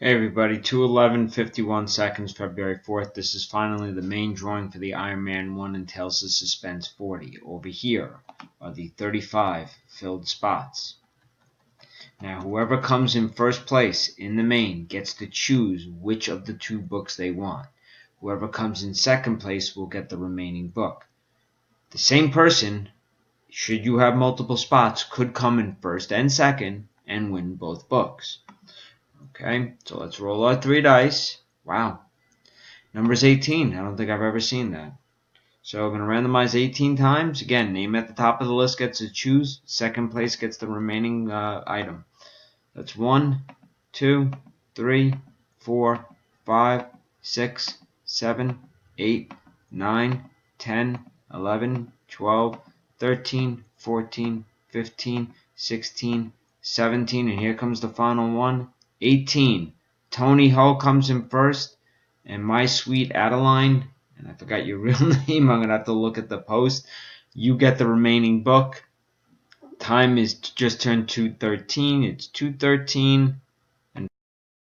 Hey everybody, 2:11:51 seconds, February 4th. This is finally the main drawing for the Iron 1 and Tales of Suspense 40. Over here are the 35 filled spots. Now, whoever comes in first place in the main gets to choose which of the two books they want. Whoever comes in second place will get the remaining book. The same person, should you have multiple spots, could come in first and second and win both books. Okay, so let's roll our 3 dice. Wow. Number's 18. I don't think I've ever seen that. So I'm going to randomize 18 times. Again, name at the top of the list gets to choose. Second place gets the remaining item. That's 1, 2, 3, 4, 5, 6, 7, 8, 9, 10, 11, 12, 13, 14, 15, 16, 17, and here comes the final one, 18. Tony Ho comes in first, and My Sweet Adeline, and I forgot your real name, I'm going to have to look at the post. You get the remaining book. Time is just turned 2:13. It's 2:13.